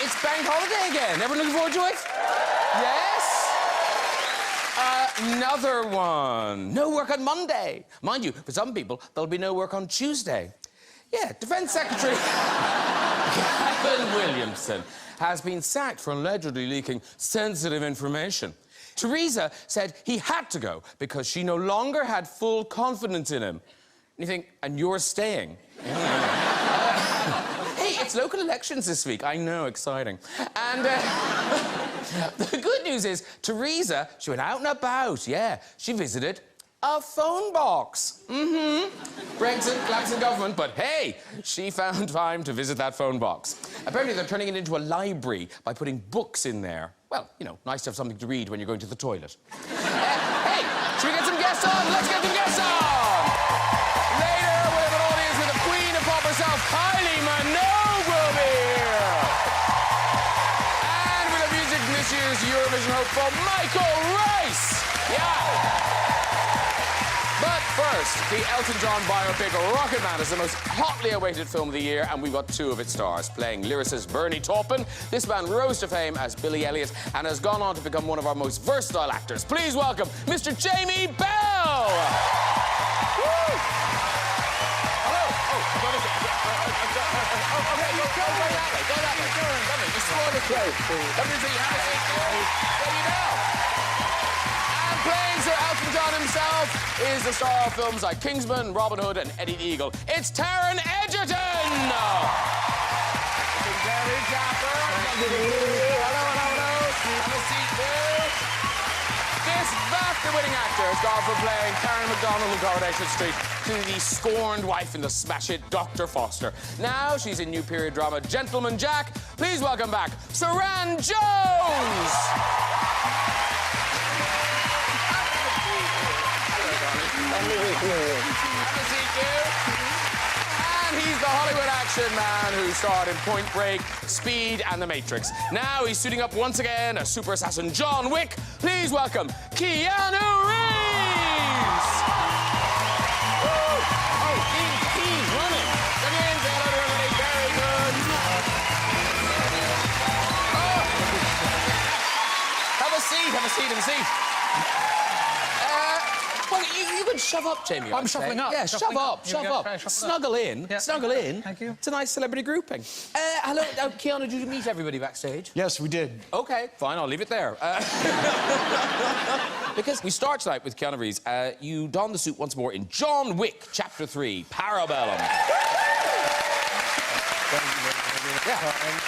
It's bank holiday again. Everyone looking forward to it? Yes? Another one. No work on Monday. Mind you, for some people, there'll be no work on Tuesday. Yeah, Defence Secretary Gavin Williamson has been sacked for allegedly leaking sensitive information. Theresa said he had to go because she no longer had full confidence in him. And you think, and you're staying? Hey, it's local elections this week. I know, exciting. And the good news is, Theresa, she went out and about, yeah. She visited a phone box. Brexit, collapse in government, but hey, she found time to visit that phone box. Apparently, they're turning it into a library by putting books in there. Well, you know, nice to have something to read when you're going to the toilet. Hey, should we get some guests on? Let's get some guests on! Later, we have an audience with the queen of pop herself, Kylie Minogue will be here! And with the music from this year's Eurovision hopeful, Michael Rice! Yeah! But first, the Elton John biopic Rocketman is the most hotly awaited film of the year, and we've got two of its stars. Playing lyricist Bernie Taupin, this man rose to fame as Billy Elliot and has gone on to become one of our most versatile actors. Please welcome Mr. Jamie Bell! Woo! Hello! Oh, okay, go that way, go that way. Come in, just slow the crowd. Come in, see, have a seat, Jamie Bell. And playing Sir Elton John himself is the star of films like Kingsman, Robin Hood and Eddie the Eagle. It's Taron Egerton! Looking very dapper. Hello. Have a seat there. This BAFTA-winning actor has gone from playing Karen MacDonald in Coronation Street to the scorned wife in the smash hit Dr. Foster. Now she's in new period drama Gentleman Jack. Please welcome back Suranne Jones! And he's the Hollywood action man who starred in Point Break, Speed and The Matrix. Now he's suiting up once again as super assassin John Wick. Please welcome Keanu Reeves! Woo! Oh, he's running. Come in, say hello to everybody. Very good. Oh. Have a seat. Well, you can shove up, Jamie. I'm shuffling up. Yeah, shove up. Snuggle in. Yeah. Snuggle in. Thank you. It's a nice celebrity grouping. Hello, Keanu, did you meet everybody backstage? Yes, we did. OK, fine, I'll leave it there. Because we start tonight with Keanu Reeves. You don the suit once more in John Wick, Chapter 3, Parabellum. Yeah.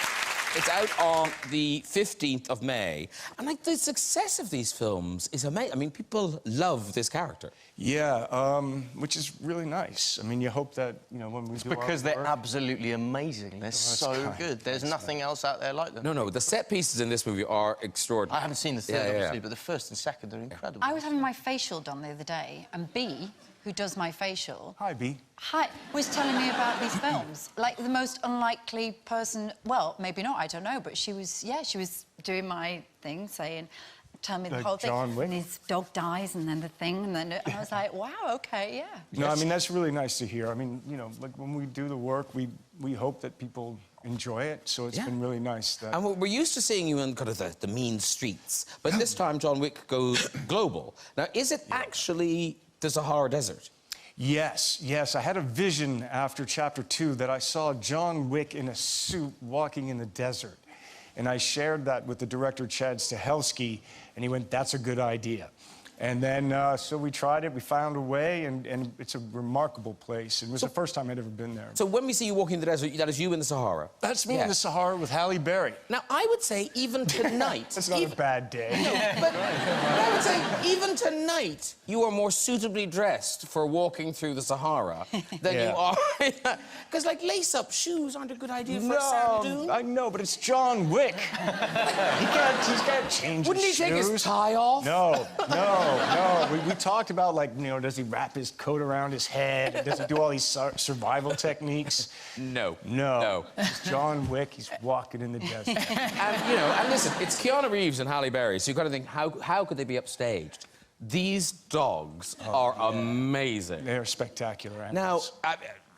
It's out on the 15th of May. And, like, the success of these films is amazing. I mean, people love this character. Yeah, which is really nice. I mean, you hope that, you know, when we do because our they're work... absolutely amazing. They're so good. There's nothing else out there like them. No, the set pieces in this movie are extraordinary. I haven't seen the third, obviously, but the first and second are incredible. I was having my facial done the other day, and B, who does my facial... Hi, B. Hi, was telling me about these films. Like, the most unlikely person... Well, maybe not, I don't know, but she was doing my thing, saying... Tell me the whole thing. John Wick? And his dog dies, and then the thing, and then... And I was like, wow, OK, yeah. No, I mean, that's really nice to hear. I mean, you know, like, when we do the work, we hope that people enjoy it, so it's been really nice that... And we're used to seeing you in kind of the mean streets, but this time John Wick goes global. Now, is it actually the Sahara Desert? Yes. I had a vision after Chapter 2 that I saw John Wick in a suit walking in the desert. And I shared that with the director, Chad Stahelski, and he went, that's a good idea. And then, so we tried it, we found a way, and it's a remarkable place. It was the first time I'd ever been there. So when we see you walking in the desert, that is you in the Sahara? That's me in the Sahara with Halle Berry. Now, I would say even tonight... That's not a bad day. No, but I would say even tonight, you are more suitably dressed for walking through the Sahara than you are... Because, like, lace-up shoes aren't a good idea for a sand dune. I know, but it's John Wick. He can't change Wouldn't he his take shoes. his tie off? No. We talked about, like, you know, does he wrap his coat around his head? Does he do all these survival techniques? No. It's John Wick. He's walking in the desert. And, you know, and listen, it's Keanu Reeves and Halle Berry, so you've got to think, how could they be upstaged? These dogs are amazing. They're spectacular animals. Now,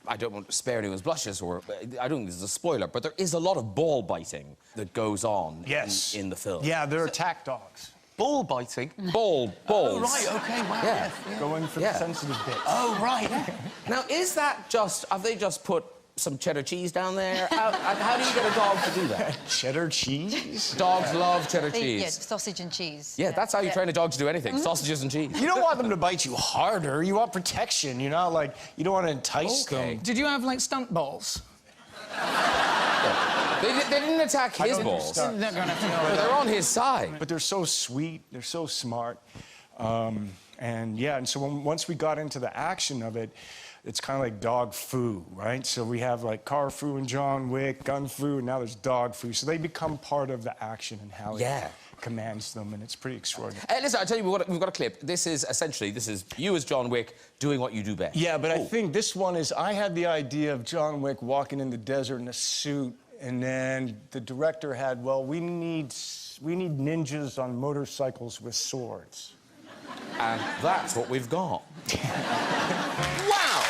I don't want to spare anyone's blushes, or I don't think this is a spoiler, but there is a lot of ball biting that goes on in the film. Yeah, they're attack dogs. Ball biting? Balls. Oh, right, OK, wow. Yeah. Going for the sensitive bits. Oh, right. Now, is that just... Have they just put some cheddar cheese down there? How do you get a dog to do that? Cheddar cheese? Dogs love cheddar cheese. Yeah, sausage and cheese. Yeah, that's how you train a dog to do anything, sausages and cheese. You don't want them to bite you harder. You want protection. You're not like... You don't want to entice them. Did you have, like, stunt balls? They didn't attack his balls. They're gonna have to know that. They're on his side. But they're so sweet. They're so smart. And so once we got into the action of it, it's kind of like dog foo, right? So we have like car foo and John Wick, gun foo, and now there's dog foo. So they become part of the action and how it commands them, and it's pretty extraordinary. Listen, I tell you, we've got a clip. This is you as John Wick doing what you do best. Yeah, but I think this one is, I had the idea of John Wick walking in the desert in a suit, and then the director had, well, we need ninjas on motorcycles with swords. And that's what we've got. Wow!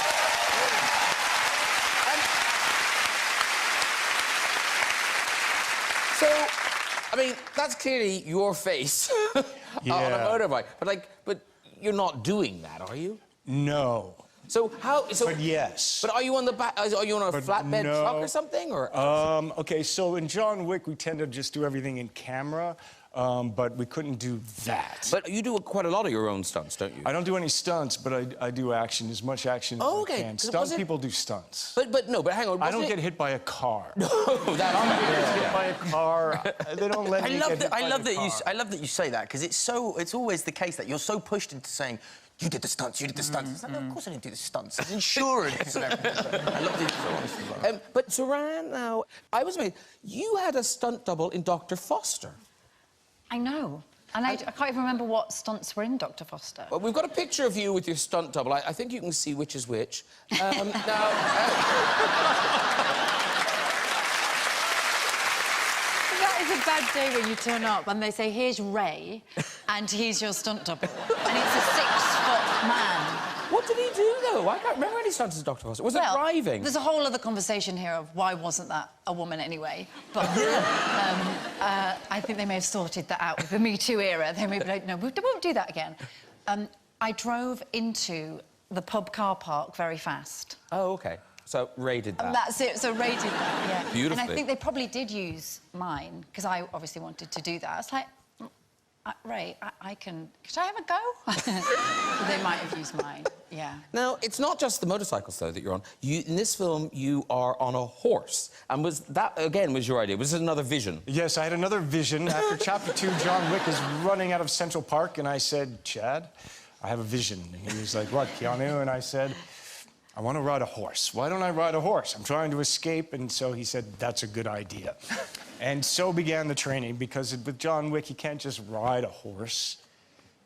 So, I mean, that's clearly your face on a motorbike. But you're not doing that, are you? No. So how? But yes. But are you on the back? Are you on a flatbed truck or something? Or okay, so in John Wick we tend to just do everything in camera, but we couldn't do that. But you do quite a lot of your own stunts, don't you? I don't do any stunts, but I do action, as much action as I can. Stunt people do stunts. But hang on. I don't get hit by a car. No, that's hit by a car. They don't let me get hit by a car. I love that you say that, because it's always the case that you're so pushed into saying, you did the stunts, you did the stunts. It's like, no, of course I didn't do the stunts. It's insurance and everything. I love that you're so honest as well. But Suranne, now, I was amazed. You had a stunt double in Dr. Foster. I know. And I can't even remember what stunts were in Dr. Foster. Well, we've got a picture of you with your stunt double. I think you can see which is which. That is a bad day when you turn up and they say, here's Ray, and he's your stunt double. And it's a 6-foot man. What did he do, though? I can't remember any stunts as Dr. Foster. Was it driving? There's a whole other conversation here of why wasn't that a woman anyway. But I think they may have sorted that out with the Me Too era. They may be like, no, we won't do that again. I drove into the pub car park very fast. Oh, OK. So Ray did that. And that's it. So Ray did that, yeah. Beautifully. And I think they probably did use mine, because I obviously wanted to do that. I was like, Ray, I can... Could I have a go? They might have used mine, yeah. Now, it's not just the motorcycles, though, that you're on. In this film, you are on a horse. And was that, again, was your idea? Was it another vision? Yes, I had another vision. After Chapter 2, John Wick is running out of Central Park, and I said, Chad, I have a vision. And he was like, what, Keanu? And I said, I want to ride a horse. Why don't I ride a horse? I'm trying to escape. And so he said, that's a good idea. And so began the training, because with John Wick, you can't just ride a horse.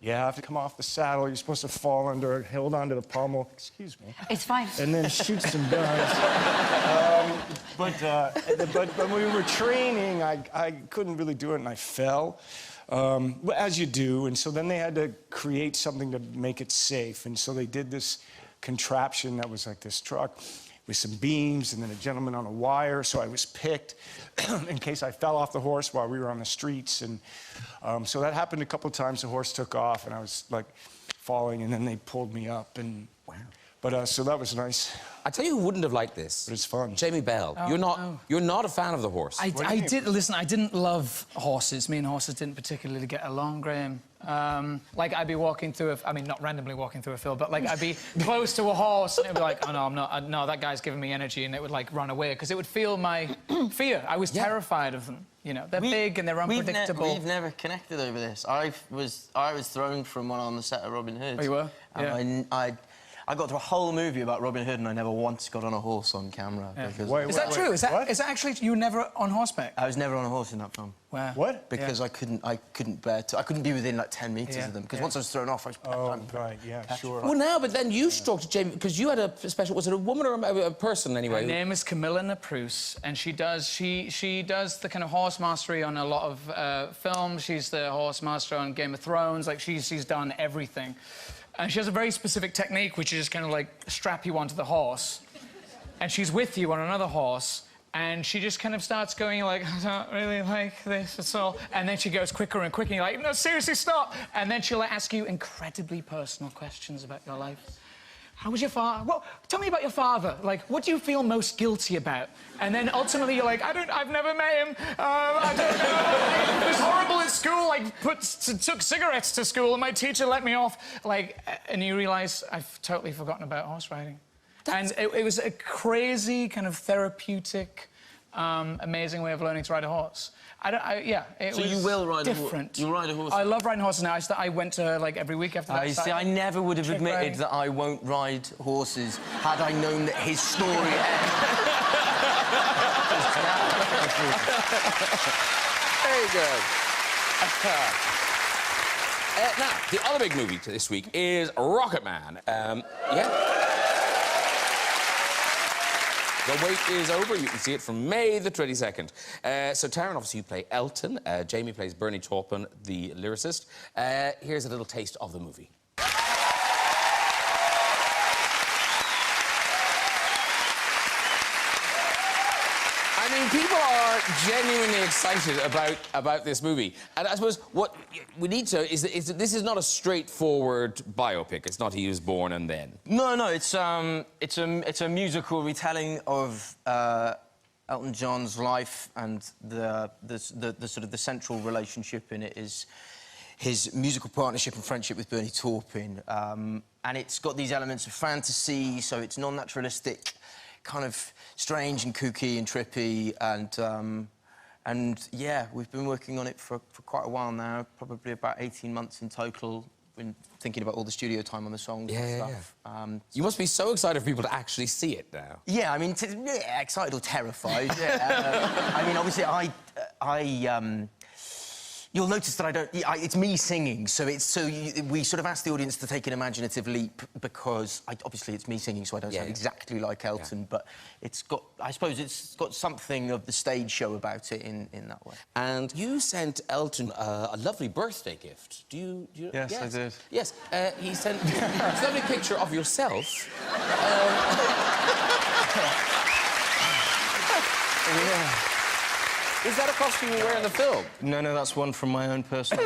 You have to come off the saddle. You're supposed to fall under it, hold onto the pommel. Excuse me. It's fine. And then shoot some guns. But when we were training, I couldn't really do it, and I fell. As you do. And so then they had to create something to make it safe. And so they did this contraption that was like this truck with some beams and then a gentleman on a wire. So I was picked in case I fell off the horse while we were on the streets. And so that happened a couple of times. The horse took off and I was like falling, and then they pulled me up. And wow. But so that was nice. I tell you who wouldn't have liked this. But it's fun. Jamie Bell. Oh, you're not a fan of the horse. I didn't love horses. Me and horses didn't particularly get along, Graham. Like, I'd be walking through I mean, not randomly walking through a field, but, like, I'd be close to a horse, and it'd be like, oh, no, I'm not... no, that guy's giving me energy, and it would, like, run away, because it would feel my fear. I was terrified of them, you know. They're big, and they're unpredictable. We've never connected over this. I was thrown from one on the set of Robin Hood. Oh, you were? Yeah. I got through a whole movie about Robin Hood, and I never once got on a horse on camera. Yeah. Because is that true? Is that actually... You were never on horseback? I was never on a horse in that film. Wow. What? Because I couldn't bear to... I couldn't be within, like, 10 metres of them. Because once I was thrown off, I was... Oh, right, yeah, sure. Well, now, but then you struck to Jamie, because you had a special... Was it a woman or a person, anyway? Her name is Camilla Napruce, and she does the kind of horse mastery on a lot of films. She's the horse master on Game of Thrones. Like, she's done everything. And she has a very specific technique, which is kind of like strap you onto the horse. and she's with you on another horse, and she just kind of starts going like, I don't really like this at all. And then she goes quicker and quicker, and you're like, no, seriously, stop. And then she'll ask you incredibly personal questions about your life. How was your father? Well, tell me about your father. Like, what do you feel most guilty about? And then ultimately you're like, I've never met him. I don't know. It was horrible at school. I took cigarettes to school and my teacher let me off. Like, and you realise I've totally forgotten about horse riding. And it was a crazy, kind of therapeutic, amazing way of learning to ride a horse. It was you will ride different. a horse? You ride a horse? I love riding horses now. I went to, like, every week after that. See, I never would have admitted that I won't ride horses had I known that his story Very good. Now, the other big movie this week is Rocketman. The wait is over. You can see it from May the 22nd. So, Taron, obviously, you play Elton. Jamie plays Bernie Taupin, the lyricist. Here's a little taste of the movie. I mean, people are genuinely excited about this movie. And I suppose what we need to is that this is not a straightforward biopic. It's not He Was Born and Then. No, it's a musical retelling of Elton John's life, and the sort of the central relationship in it is his musical partnership and friendship with Bernie Taupin. And it's got these elements of fantasy, so it's non-naturalistic, kind of strange and kooky and trippy, and yeah, we've been working on it for quite a while now, probably about 18 months in total. Been thinking about all the studio time on the songs and stuff. You must be so excited for people to actually see it now. Yeah, I mean, excited or terrified. I mean, obviously, you'll notice that I don't... it's me singing, so we sort of ask the audience to take an imaginative leap because, obviously, it's me singing, so I don't sound exactly like Elton, but it's got... I suppose it's got something of the stage show about it in that way. And you sent Elton a lovely birthday gift. Do you Yes, I did. Yes, he sent a lovely picture of yourself. Is that a costume you wear in the film? No, that's one from my own personal...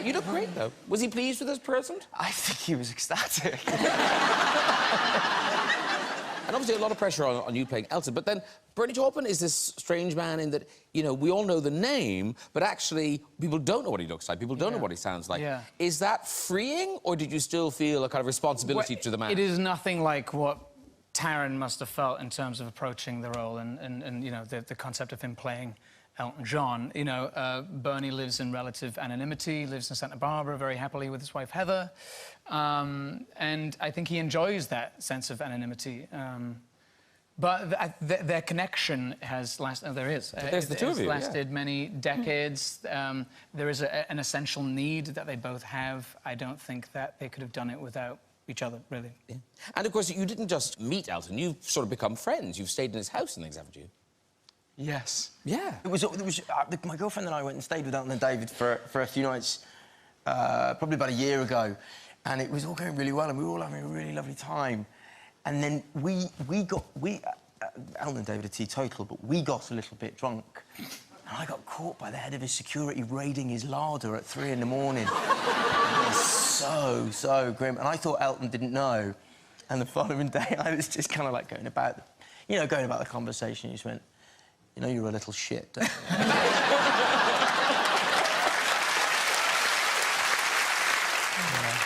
You look great, though. Was he pleased with his present? I think he was ecstatic. And obviously a lot of pressure on you playing Elton, but then Bernie Taupin is this strange man in that, you know, we all know the name, but actually people don't know what he looks like, people don't know what he sounds like. Yeah. Is that freeing, or did you still feel a kind of responsibility to the man? It is nothing like what Taron must have felt in terms of approaching the role and you know, the concept of him playing Elton John. You know, Bernie lives in relative anonymity, lives in Santa Barbara very happily with his wife Heather, and I think he enjoys that sense of anonymity. But their connection has lasted. There's the two of you, lasted many decades. There is an essential need that they both have. I don't think that they could have done it without each other, really. Yeah. And of course, you didn't just meet Elton, you've sort of become friends. You've stayed in his house and things, haven't you? Yes. Yeah. It was my girlfriend and I went and stayed with Elton and David for a few nights, probably about a year ago, and it was all going really well, and we were all having a really lovely time. And then Elton and David are teetotal, but we got a little bit drunk. And I got caught by the head of his security raiding his larder at 3 in the morning. It was so grim. And I thought Elton didn't know. And the following day, I was just kind of like going about the conversation. He just went, you know, you're a little shit, don't you?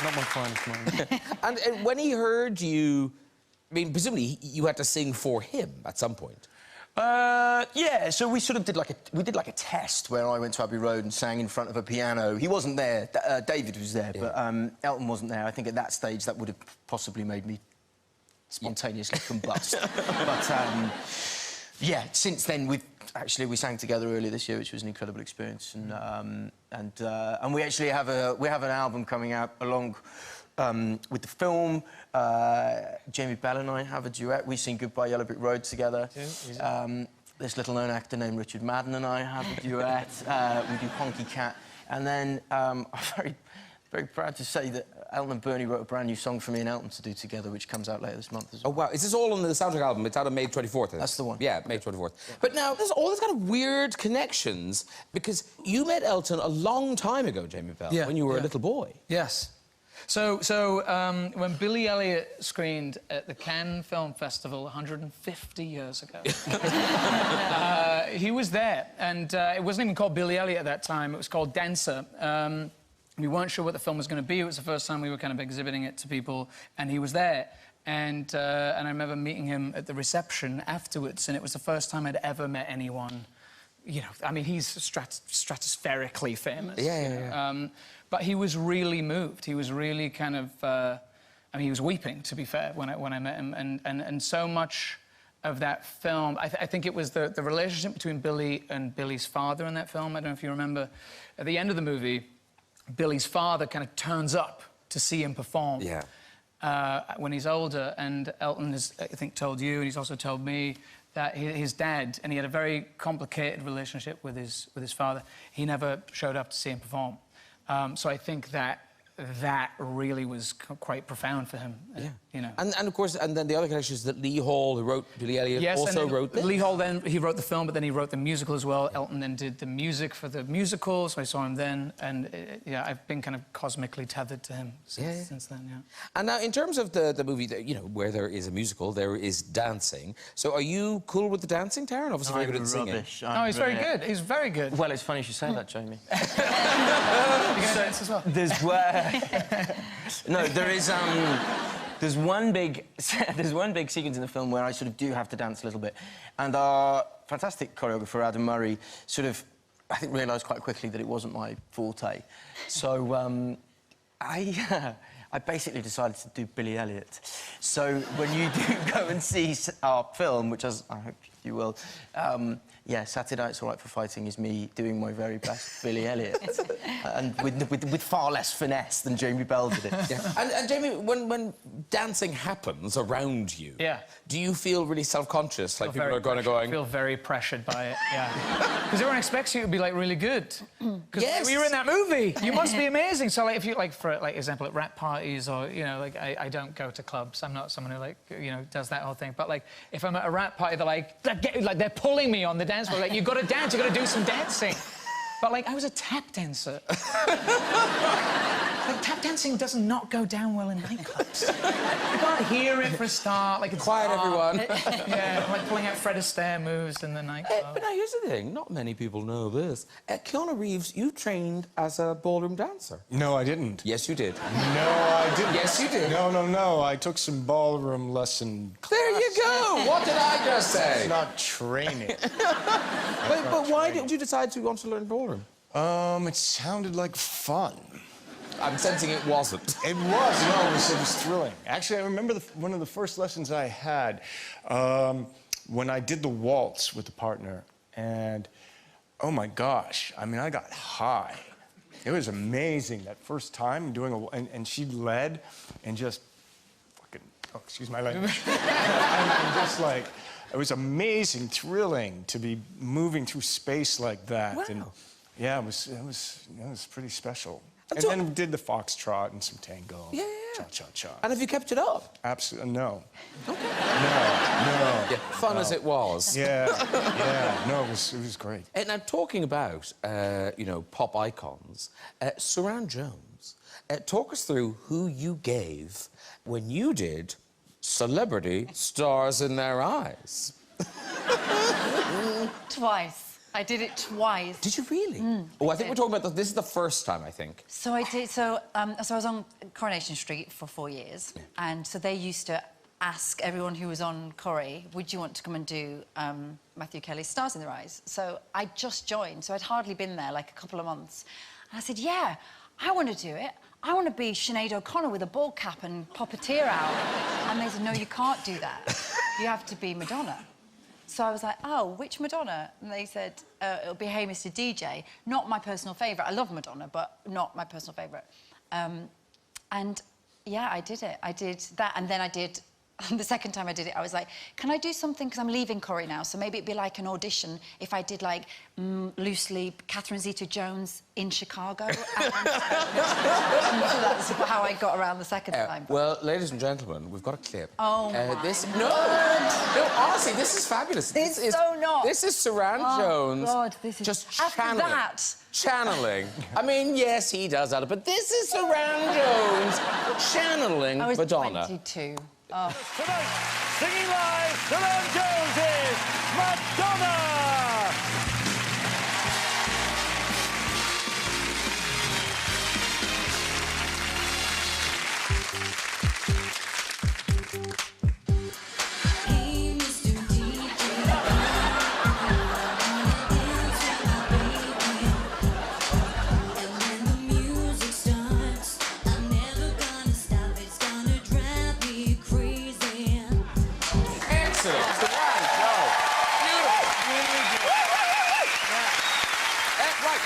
Not my finest moment. And when he heard you, I mean, presumably you had to sing for him at some point. Yeah, so we sort of did like a test where I went to Abbey Road and sang in front of a piano. He wasn't there. David was there, but Elton wasn't there. I think at that stage that would have possibly made me spontaneously combust. But yeah, since then we sang together earlier this year, which was an incredible experience, and we actually have an album coming out along with the film. Jamie Bell and I have a duet. We sing Goodbye Yellow Brick Road together. This little-known actor named Richard Madden and I have a duet. We do Honky Cat. And then a very proud to say that Elton and Bernie wrote a brand new song for me and Elton to do together, which comes out later this month as well. Oh, wow. Is this all on the soundtrack album? It's out on May 24th, I think. That's the one. Yeah, May 24th. Yeah. But now, there's all these kind of weird connections, because you met Elton a long time ago, Jamie Bell, when you were a little boy. Yes. So when Billy Elliot screened at the Cannes Film Festival 150 years ago, he was there, and it wasn't even called Billy Elliot at that time, it was called Dancer. We weren't sure what the film was going to be. It was the first time we were kind of exhibiting it to people, and he was there. And I remember meeting him at the reception afterwards, and it was the first time I'd ever met anyone. You know, I mean, he's stratospherically famous. Yeah. But he was really moved. He was really kind of... I mean, he was weeping, to be fair, when I met him. And so much of that film... I think it was the relationship between Billy and Billy's father in that film. I don't know if you remember. At the end of the movie, Billy's father kind of turns up to see him perform. When he's older, and Elton has, I think, told you, and he's also told me, that his dad, and he had a very complicated relationship with his father, he never showed up to see him perform. So I think that really was quite profound for him. You know. And of course, and then the other connection is that Lee Hall, who wrote Billy Elliot, also wrote this. Lee Hall then, he wrote the film, but then he wrote the musical as well. Elton then did the music for the musical, so I saw him then, and yeah, I've been kind of cosmically tethered to him since then, yeah. And now, in terms of the movie, you know, where there is a musical, there is dancing. So are you cool with the dancing, Taron? Obviously very good at singing. No, he's very good. He's very good. Well, it's funny you should say that, Jamie. You're going to dance as well? No, there is... There's one big sequence in the film where I sort of do have to dance a little bit. And our fantastic choreographer, Adam Murray, sort of, I think, realised quite quickly that it wasn't my forte. So, I basically decided to do Billy Elliot. So when you do go and see our film, which I hope you will, yeah, Saturday Night's All Right for Fighting is me doing my very best Billy Elliot. And with far less finesse than Jamie Bell did it. And Jamie, when dancing happens around you, do you feel really self-conscious? Like people are going... I feel very pressured by it, Because everyone expects you to be, like, really good. Because you're in that movie. You must be amazing. So, like, if you, like, for example, at rap parties or, you know, like, I don't go to clubs. I'm not someone who, like, you know, does that whole thing. But, like, if I'm at a rap party, they're pulling me on the dance floor. Like, you've got to dance, you've got to do some dancing. But, like, I was a tap dancer. Like, tap dancing does not go down well in nightclubs. You can't hear it for a start. Like, it's quiet, everyone. Yeah, like pulling out Fred Astaire moves in the nightclub. But now, here's the thing. Not many people know this. Keanu Reeves, you trained as a ballroom dancer. No, I didn't. Yes, you did. No, I didn't. Yes, you did. No. I took some ballroom lesson class. There you go. What did I just say? It's not training. But why did you decide to want to learn ballroom? It sounded like fun. I'm sensing it wasn't. It was. No, it was thrilling. Actually, I remember one of the first lessons I had when I did the waltz with the partner, and oh my gosh, I mean, I got high. It was amazing that first time doing and she led and just fucking, oh, excuse my language, and just like, it was amazing, thrilling to be moving through space like that. Wow. And yeah, it was pretty special. And then we did the foxtrot and some tango. Yeah. Cha-cha-cha. And have you kept it up? Absolutely, no. Okay. No. Yeah, fun as it was. Yeah, no, it was great. And now, talking about, you know, pop icons, Suranne Jones, talk us through who you gave when you did Celebrity Stars in Their Eyes. Twice. I did it twice. Did you really? Oh, I think we're talking about this is the first time, I think. So I did. So I was on Coronation Street for 4 years, and so they used to ask everyone who was on Corrie, "Would you want to come and do Matthew Kelly's Stars in Their Eyes?" So I just joined. So I'd hardly been there, like a couple of months, and I said, "Yeah, I want to do it. I want to be Sinead O'Connor with a ball cap and pop a tear out." And they said, "No, you can't do that. You have to be Madonna." So I was like, oh, which Madonna? And they said, it'll be Hey Mr. DJ. Not my personal favourite. I love Madonna, but not my personal favourite. And, yeah, I did it. I did that, and then I did And the second time I did it, I was like, can I do something, because I'm leaving Corrie now, so maybe it'd be like an audition if I did, like, loosely Catherine Zeta-Jones in Chicago. And, so that's how I got around the second time. Well, ladies and gentlemen, we've got a clip. Oh, my No, honestly, this is fabulous. It's so not. This is Suranne Jones. God, this is... just After channeling. that... Channeling. I mean, yes, he does that, but this is Suranne Jones channeling I was Madonna. 22. Tonight, singing live, Taron Jones is Madonna!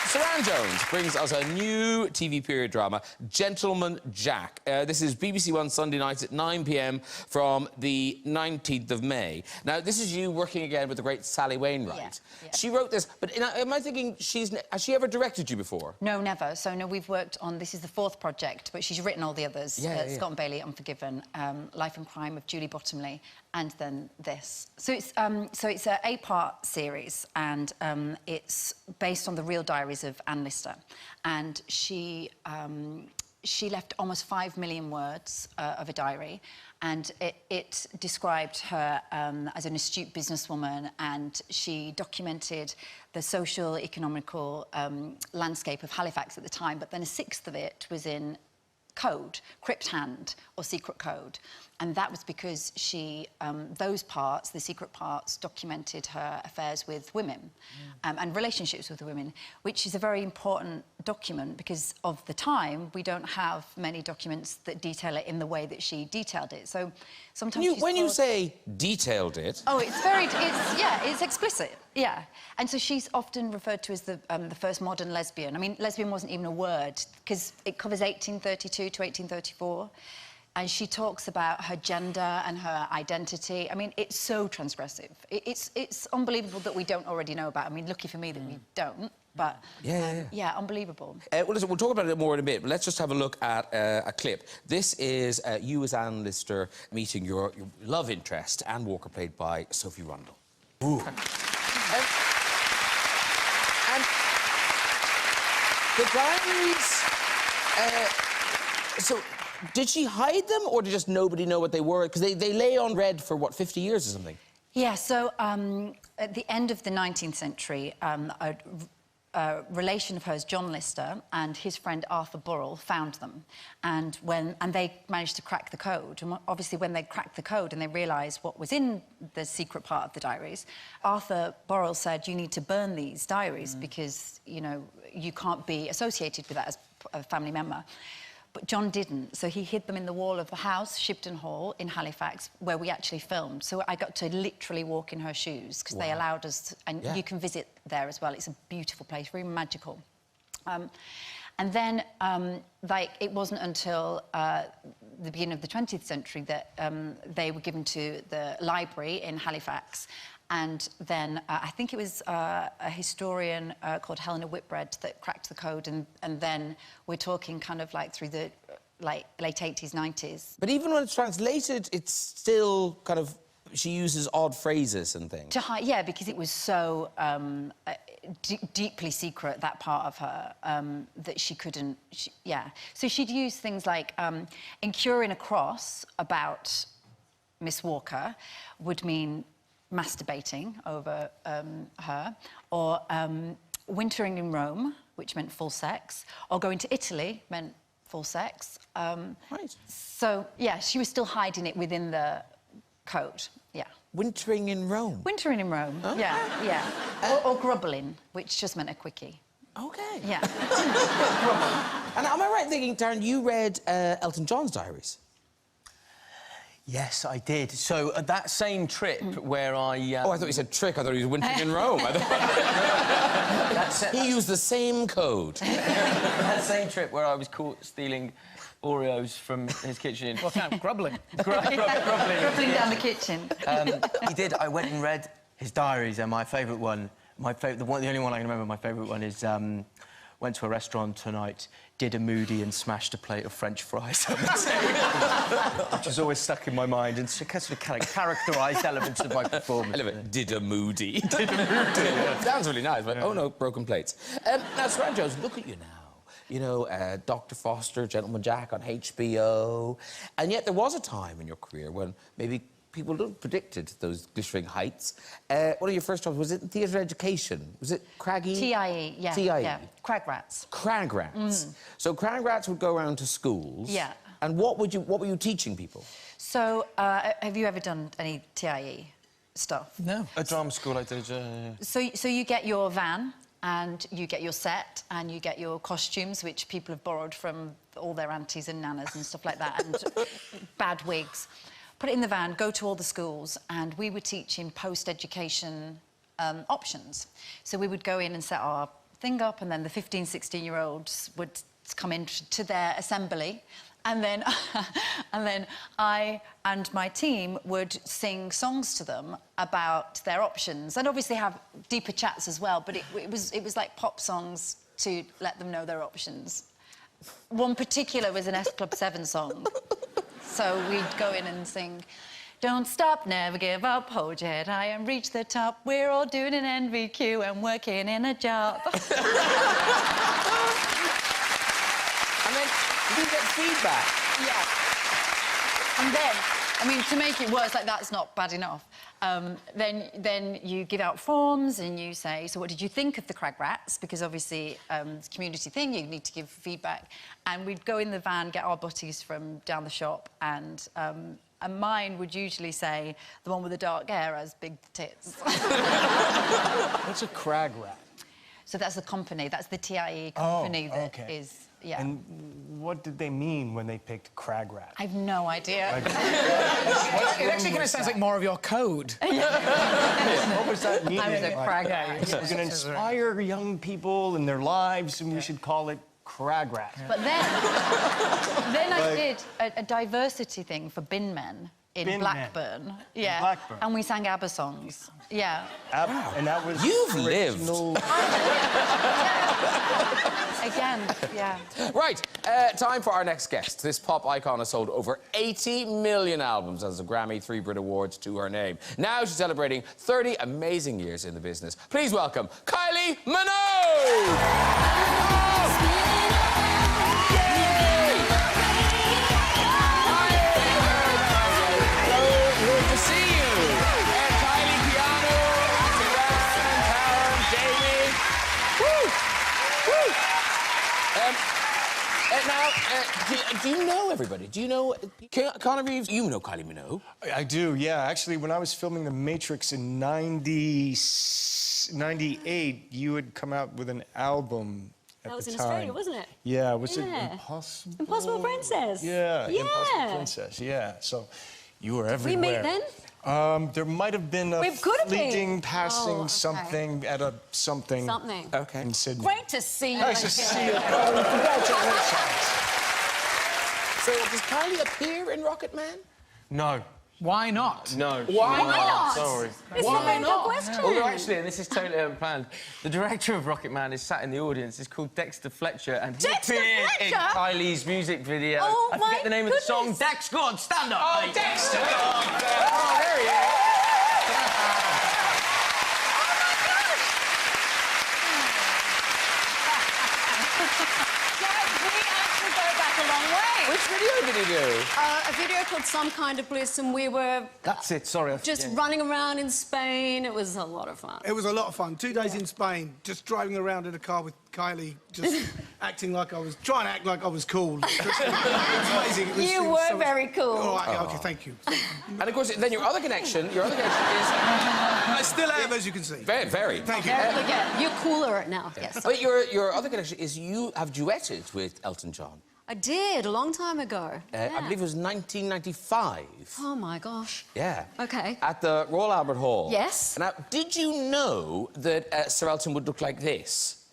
Suranne Jones brings us a new TV period drama, Gentleman Jack. This is BBC One Sunday nights at 9 p.m. from the 19th of May. Now, this is you working again with the great Sally Wainwright. Yeah. She wrote this, but am I thinking has she ever directed you before? No, never. So, no, we've worked on... This is the 4th project, but she's written all the others. Scott and Bailey, Unforgiven, Life and Crime of Julie Bottomley, and then this. So it's an 8-part series, and it's based on the real diaries of Anne Lister. And she left almost 5 million words of a diary, and it described her as an astute businesswoman, and she documented the social, economical landscape of Halifax at the time, but then a 1/6 of it was in code, crypt hand or secret code. And that was because she, those parts, the secret parts, documented her affairs with women and relationships with women, which is a very important document because of the time, we don't have many documents that detail it in the way that she detailed it. So sometimes When you say detailed it... Oh, it's explicit, yeah. And so she's often referred to as the first modern lesbian. I mean, lesbian wasn't even a word, because it covers 1832 to 1834. And she talks about her gender and her identity. I mean, it's so transgressive. It's unbelievable that we don't already know about. I mean, lucky for me that we don't, but... Yeah, unbelievable. Well, listen, we'll talk about it more in a bit, but let's just have a look at a clip. This is you as Anne Lister meeting your love interest, Anne Walker, played by Sophie Rundle. Ooh. And the diaries... so... Did she hide them, or did just nobody know what they were? Because they lay on red for, what, 50 years or something? Yeah, so at the end of the 19th century, a relation of hers, John Lister, and his friend Arthur Burrell found them. And they managed to crack the code. And obviously, when they cracked the code and they realised what was in the secret part of the diaries, Arthur Burrell said, you need to burn these diaries because, you know, you can't be associated with that as a family member. But John didn't, so he hid them in the wall of the house, Shibden Hall, in Halifax, where we actually filmed. So I got to literally walk in her shoes, because they allowed us... And you can visit there as well. It's a beautiful place, very magical. And then, like, it wasn't until the beginning of the 20th century that they were given to the library in Halifax. And then I think it was a historian called Helena Whitbread that cracked the code, and then we're talking kind of like through the late 80s, 90s. But even when it's translated, it's still kind of... She uses odd phrases and things. Yeah, because it was so deeply secret, that part of her, that she couldn't... So she'd use things like incurring a cross about Miss Walker would mean masturbating over her, or wintering in Rome, which meant full sex, or going to Italy meant full sex. Right. So, yeah, she was still hiding it within the code, yeah. Wintering in Rome? Wintering in Rome, yeah. Or grubbling, which just meant a quickie. OK. Yeah. And am I right in thinking, Taron, you read Elton John's diaries? Yes, I did. So, that same trip where I... Oh, I thought you said trick. I thought he was wintering in Rome. He used the same code. That same trip where I was caught stealing Oreos from his kitchen. What kind? Grubbling? Grubbling down the kitchen. He did. I went and read his diaries, and my favourite one, the only one I can remember, my favourite one is, went to a restaurant tonight, did a moody and smashed a plate of French fries on the table. Which has always stuck in my mind and sort of characterised elements of my performance. I love it. Did a moody. Did a moody. Yeah. Sounds really nice, but oh no, broken plates. Now, Suranne Jones, look at you now. You know, Dr. Foster, Gentleman Jack on HBO. And yet there was a time in your career when maybe people predicted those glittering heights. One of your first jobs, was it in theatre education? Was it Craggy? TIE, yeah. TIE? Yeah. Crag Rats. Crag Rats. So Crag Rats would go around to schools. Yeah. And what were you teaching people? So, have you ever done any TIE stuff? No. A drama school I did, So you get your van, and you get your set, and you get your costumes, which people have borrowed from all their aunties and nanas and stuff like that, and bad wigs. Put it in the van, go to all the schools, and we were teaching post-education options. So we would go in and set our thing up, and then the 15, 16-year-olds would come in to their assembly, and then, and then I and my team would sing songs to them about their options, and obviously have deeper chats as well, but it was like pop songs to let them know their options. One particular was an S Club 7 song. So we'd go in and sing, "Don't stop, never give up, hold your head high and reach the top. We're all doing an NVQ and working in a job." And then you get feedback. Yeah. And then, I mean, to make it worse, like, that's not bad enough. Then you give out forms and you say, so what did you think of the Crag Rats? Because obviously, it's a community thing, you need to give feedback. And we'd go in the van, get our butties from down the shop, and mine would usually say, the one with the dark hair has big tits. What's a Crag Rat? So that's the company, that's the TIE company that is... Yeah. And what did they mean when they picked Crag Rat? I have no idea. Like, It actually kind of sounds like more of your code. what was that meaning? I was a Crag Rat. We're going to inspire young people in their lives, and we should call it Crag Rat. But then I did a diversity thing for bin men in Blackburn. Yeah. In Blackburn. And we sang ABBA songs. Yeah. Wow. And that was You've lived. Again, yeah. Right, time for our next guest. This pop icon has sold over 80 million albums, has a Grammy, 3 Brit Awards to her name. Now she's celebrating 30 amazing years in the business. Please welcome Kylie Minogue! Good to see you. Kylie, Keanu, Suranne, Taron, Jamie. Woo! Woo! Now, do you know everybody? Do you know Keanu Reeves? You know Kylie Minogue. I do, yeah. Actually, when I was filming The Matrix in 98, you had come out with an album at the time. That was in Australia, wasn't it? Yeah, was it Impossible? Impossible Princess. Yeah, Yeah. Impossible Princess, yeah. So you were everywhere. We meet then? There might have been a We could have been. fleeting, passing Oh, okay. something at a something. Something. Okay. In Sydney. Great to see you. Nice to see you. Congratulations. So, does Kylie appear in Rocketman? No. Why not? No. Why not? Sorry. It's not a very good question. Although, actually, and this is totally unplanned, the director of Rocketman is sat in the audience. He's called Dexter Fletcher, and he Dexter appeared in Fletcher? Kylie's music video. Oh, I forget my the name of the song. goodness. Dex, go on, stand up. Oh, mate. Dexter! Oh, there he is. Which video did he do? A video called Some Kind of Bliss, and we were That's it, sorry. just running around in Spain. It was a lot of fun. It was a lot of fun. 2 days in Spain, just driving around in a car with Kylie, just trying to act like I was cool. It was amazing. It was, You it was were very cool. All right, okay, thank you. And of course, then your other connection is I still am, as you can see. very, very. Thank you. You're cooler now. Yes. But your other connection is you have duetted with Elton John. I did, a long time ago. I believe it was 1995. Oh, my gosh. Yeah. OK. At the Royal Albert Hall. Yes. Now, did you know that Sir Elton would look like this?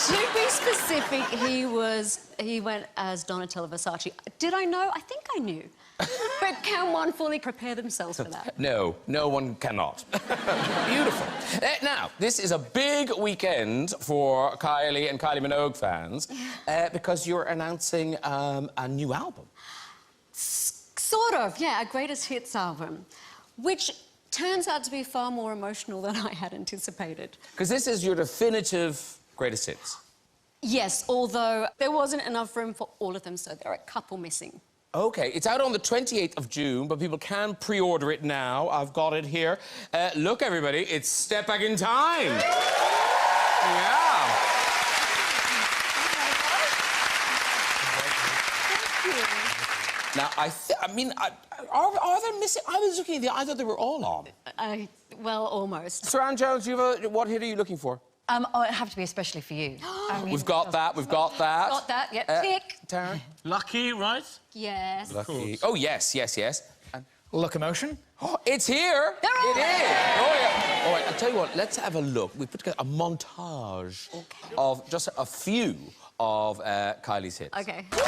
To be specific, he went as Donatella Versace. Did I know? I think I knew. But can one fully prepare themselves for that? No, no one cannot. Beautiful. Now, this is a big weekend for Kylie and Kylie Minogue fans because you're announcing a new album. Sort of, yeah, a greatest hits album, which turns out to be far more emotional than I had anticipated. Because this is your definitive greatest hits. Yes, although there wasn't enough room for all of them, so there are a couple missing. OK, it's out on the 28th of June, but people can pre-order it now. I've got it here. Look, everybody, it's Step Back in Time. Yeah. Now, I mean, are there missing? I was looking at the... I thought they were all on. Well, almost. Suranne Jones, what hit are you looking for? Oh, it'd have to be especially for you. I mean, We've got that, we've got that. Got that, yeah. Tick. Taron? Lucky, right? Yes. Lucky. Oh, yes, yes, yes. And... Locomotion? Oh, it's here! They're all It is! Oh, yeah. All right, I'll tell you what, let's have a look. We put together a montage of just a few of Kylie's hits. OK. It's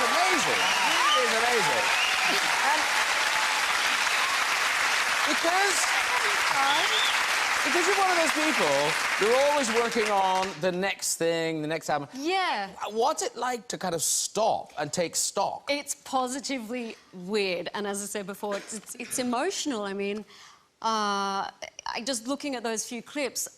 amazing. It is amazing. And because you're one of those people, you're always working on the next thing, the next album. Yeah. What's it like to kind of stop and take stock? It's positively weird, and as I said before, it's emotional. I mean, just looking at those few clips,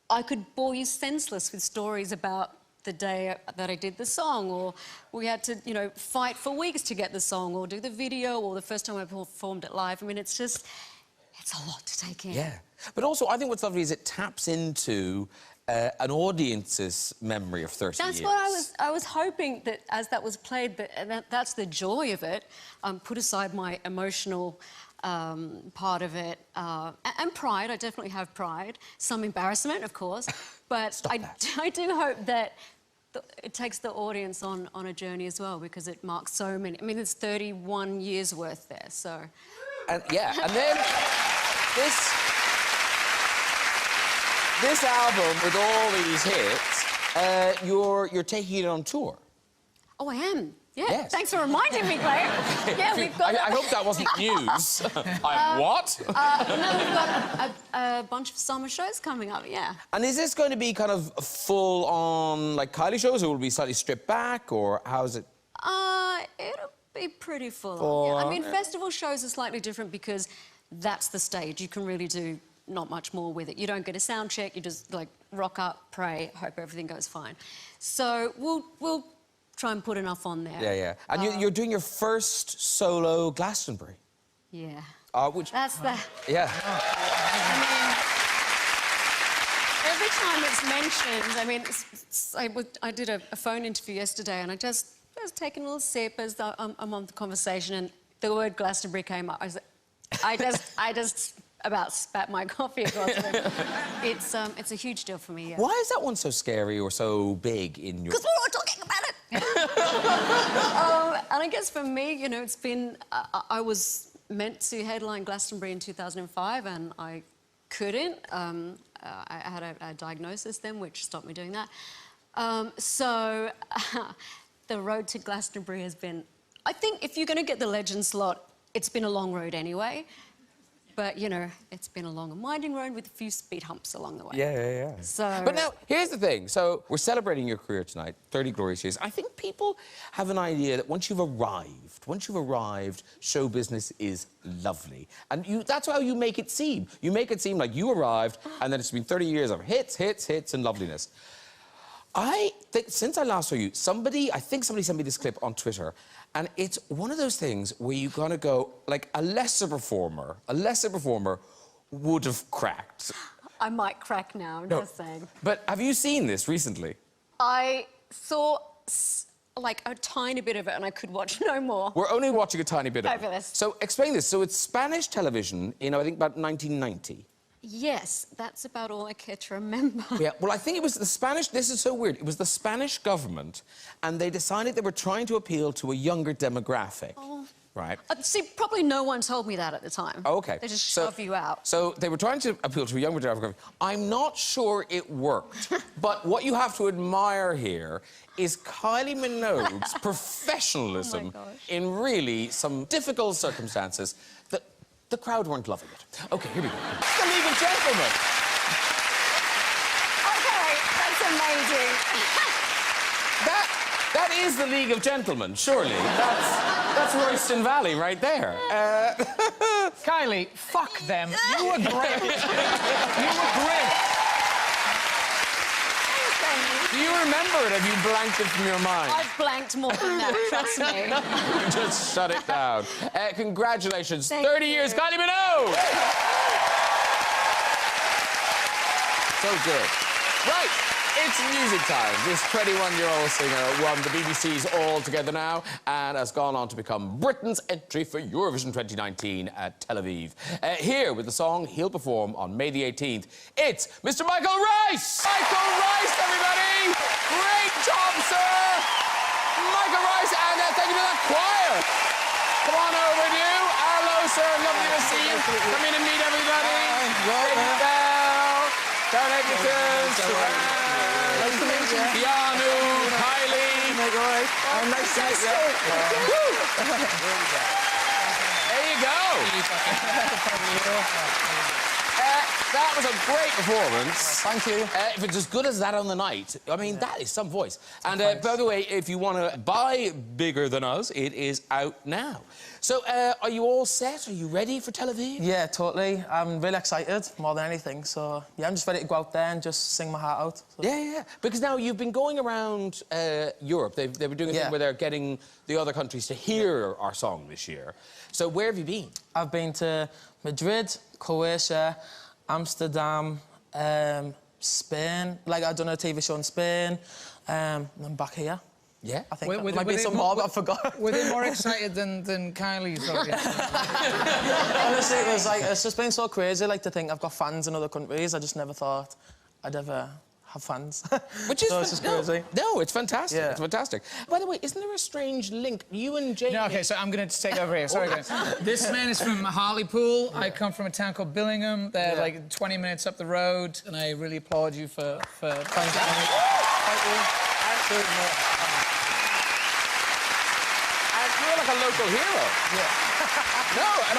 I could bore you senseless with stories about the day that I did the song, or we had to, you know, fight for weeks to get the song, or do the video, or the first time I performed it live. I mean, it's just... it's a lot to take in. Yeah. But also, I think what's lovely is it taps into an audience's memory of 30 years. That's what I was hoping that as that was played, that's the joy of it. Put aside my emotional part of it, and pride. I definitely have pride. Some embarrassment, of course. But I do hope that it takes the audience on a journey as well, because it marks so many... I mean, there's 31 years worth there, so... And, yeah, and then this album with all these hits, you're taking it on tour. Oh, I am. Yeah. Yes. Thanks for reminding me, Claire. Yeah, we've got... I hope that wasn't news. What? No, we've got a bunch of summer shows coming up, yeah. And is this going to be kind of full-on, like, Kylie shows, or will it be slightly stripped back, or how's it? It'll be pretty full on. Yeah. I mean, festival shows are slightly different because that's the stage. You can really do not much more with it. You don't get a sound check. You just, like, rock up, pray, hope everything goes fine. So we'll try and put enough on there. Yeah, yeah. And you're doing your first solo Glastonbury. Yeah. Which... That's the... Yeah. I mean, every time it's mentioned, I mean, I did a phone interview yesterday, and I was taking a little sip as I'm on the conversation, and the word Glastonbury came up. I just about spat my coffee across it. It's a huge deal for me, yeah. Why is that one so scary or so big in your... Because we're all talking about it! And I guess for me, you know, it's been... I was meant to headline Glastonbury in 2005, and I couldn't. I had a diagnosis then, which stopped me doing that. So the road to Glastonbury has been... I think if you're going to get the legend slot, it's been a long road anyway. But, you know, it's been a long and winding road with a few speed humps along the way. Yeah, yeah, yeah. So... But now, here's the thing. So, we're celebrating your career tonight, 30 glorious years. I think people have an idea that once you've arrived, show business is lovely. And that's how you make it seem. You make it seem like you arrived, and then it's been 30 years of hits, hits, hits, and loveliness. I think, since I last saw you, I think somebody sent me this clip on Twitter, and it's one of those things where you're gonna go, like, a lesser performer would have cracked. I might crack now, I'm just saying. But have you seen this recently? I saw, like, a tiny bit of it, and I could watch no more. We're only watching a tiny bit of it. Fabulous. So, explain this. So, it's Spanish television in, I think, about 1990. Yes, that's about all I care to remember. Yeah, well, I think it was the Spanish... This is so weird. It was the Spanish government, and they decided they were trying to appeal to a younger demographic. Oh. Right. See, probably no one told me that at the time. Oh, OK. They just shove you out. So they were trying to appeal to a younger demographic. I'm not sure it worked, but what you have to admire here is Kylie Minogue's professionalism in really some difficult circumstances. The crowd weren't loving it. OK, here we go. The League of Gentlemen. OK, that's amazing. That is the League of Gentlemen, surely. That's Royston Valley right there. Kylie, fuck them. You were great. You were great. Do you remember it? Have you blanked it from your mind? I've blanked more than that, trust me. Just shut it down. Congratulations. Thank 30 you. years, Kylie Minogue! So good. Right. It's music time. This 21-year-old singer won the BBC's All Together Now and has gone on to become Britain's entry for Eurovision 2019 at Tel Aviv. Here with the song he'll perform on May the 18th, it's Mr. Michael Rice! Michael Rice, everybody! Great job, sir! Michael Rice, and thank you to that choir! Come on over, you. Hello, sir. Lovely to see you. Come in and meet everybody. David Bell, John Egerton, Suranne. Nice to meet you. Keanu, Kylie. Nice to meet you. There you go. That was a great performance. Thank you. If it's as good as that on the night, I mean, that is some voice. And by the way, if you want to buy Bigger Than Us, it is out now. So, are you all set? Are you ready for Tel Aviv? Yeah, totally. I'm really excited, more than anything. So, yeah, I'm just ready to go out there and just sing my heart out. So. Yeah. Because now you've been going around Europe. They were doing a thing where they're getting the other countries to hear our song this year. So where have you been? I've been to Madrid, Croatia, Amsterdam, Spain. Like, I've done a TV show in Spain. And I'm back here. Yeah? I think there might be some more, but I forgot. Were they more excited than Kylie's? Honestly, it's just been so crazy, like, to think I've got fans in other countries. I just never thought I'd ever have fans. Which is so it's just crazy. No, it's fantastic. Yeah. It's fantastic. By the way, isn't there a strange link? You and Jamie... No, OK, so I'm going to take over here. Sorry, guys. This man is from Hartlepool. I come from a town called Billingham. They're like 20 minutes up the road, and I really applaud you for... Thank you. Absolutely. You're like a local hero. Yeah. No, and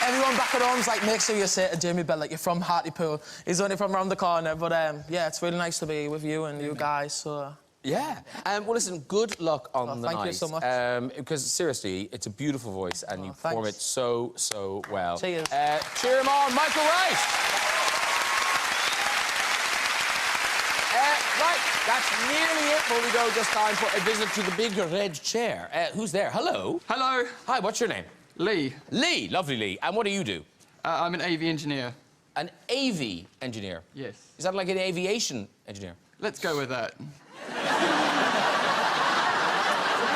everyone back at home's like, make sure you say to Jamie Bell, like, you're from Hartlepool. He's only from around the corner. But, yeah, it's really nice to be with you and you guys, so... Yeah. Well, listen, good luck on the night. Thank you so much. Because, seriously, it's a beautiful voice and you perform it so, so well. Cheers. Cheer him on, Michael Rice! Right, that's nearly it before we go. Just time for a visit to the big red chair. Who's there? Hello. Hello. Hi, what's your name? Lee. Lee, lovely Lee. And what do you do? I'm an AV engineer. An AV engineer? Yes. Is that like an aviation engineer? Let's go with that.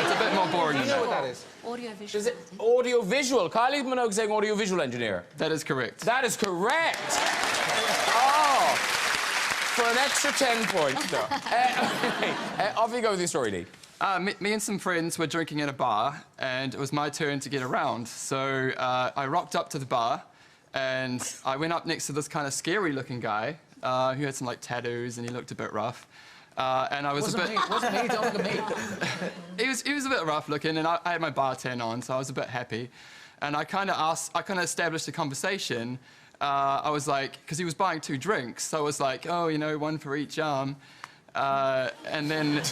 It's a bit more boring than Do you know that. what that is? Audio-visual. Is it audio-visual? Kylie Minogue saying audio-visual engineer. That is correct. That is correct. Oh, for an extra 10 points. No. Off you go with your story, Lee. Me and some friends were drinking at a bar, and it was my turn to get around. So I rocked up to the bar, and I went up next to this kind of scary-looking guy who had some, like, tattoos, and he looked a bit rough. And I was a bit... Wasn't me, don't look at me. He was a bit rough-looking, and I had my bar tan on, so I was a bit happy. And I kind of established a conversation. I was like... Because he was buying 2 drinks, so I was like, oh, you know, 1 for each arm. And then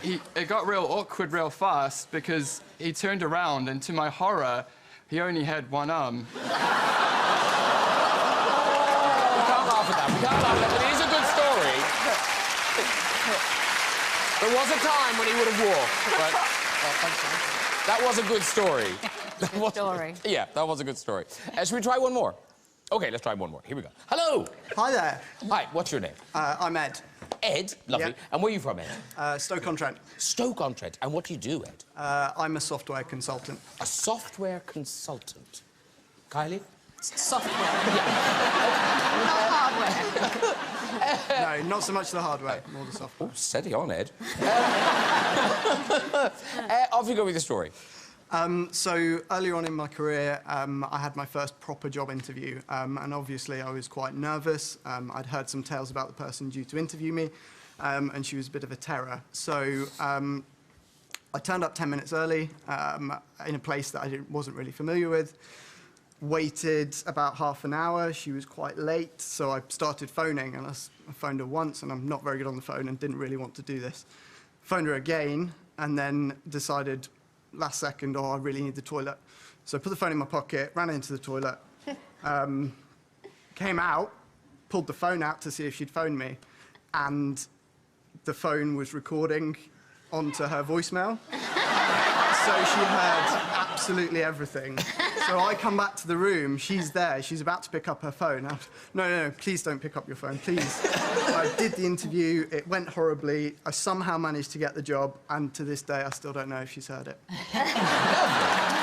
it got real awkward real fast because he turned around and, to my horror, he only had 1 arm. We can't laugh at that. We can't laugh at that, but it is a good story. There was a time when he would have walked, but... that was a good story. Story. Yeah, that was a good story. Should we try one more? OK, let's try one more. Here we go. Hello. Hi there. Hi, what's your name? I'm Ed. Ed, lovely. Yep. And where are you from, Ed? Stoke-on-Trent. Stoke-on-Trent. And what do you do, Ed? I'm a software consultant. A software consultant. Kylie? Software. No, not so much the hardware, more the software. Oh, steady on, Ed. Off you go with the story. So earlier on in my career, I had my first proper job interview, and obviously I was quite nervous. I'd heard some tales about the person due to interview me, and she was a bit of a terror. So I turned up 10 minutes early in a place that I wasn't really familiar with. Waited about half an hour. She was quite late, so I started phoning, and I phoned her once, and I'm not very good on the phone and didn't really want to do this. Phoned her again, and then decided last second, oh, I really need the toilet. So I put the phone in my pocket, ran into the toilet, came out, pulled the phone out to see if she'd phoned me, and the phone was recording onto her voicemail. So she heard absolutely everything. So I come back to the room, she's there, she's about to pick up her phone. No, please don't pick up your phone, please. I did the interview, it went horribly, I somehow managed to get the job, and to this day I still don't know if she's heard it. Can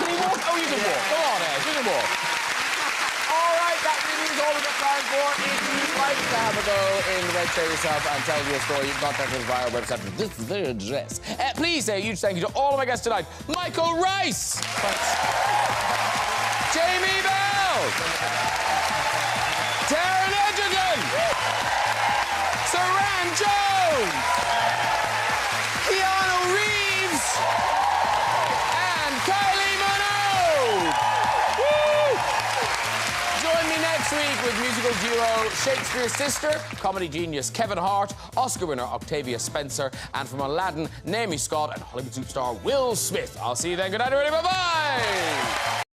you walk? Oh, you can walk. Go on, Ed, you can walk. All right, that really is all we've got time for. If you'd like to have a go in the Red Chair yourself and tell your story, you can contact us via our website with this very address. Please say a huge thank you to all of my guests tonight. Michael Rice. Jamie Bell. Taron Egerton. Suranne Jones. Keanu Reeves. And Kylie Minogue. Woo! Join me next week with musical duo Shakespeare's Sister, comedy genius Kevin Hart, Oscar winner Octavia Spencer, and from Aladdin, Naomi Scott, and Hollywood superstar Will Smith. I'll see you then. Good night, everybody. Bye-bye.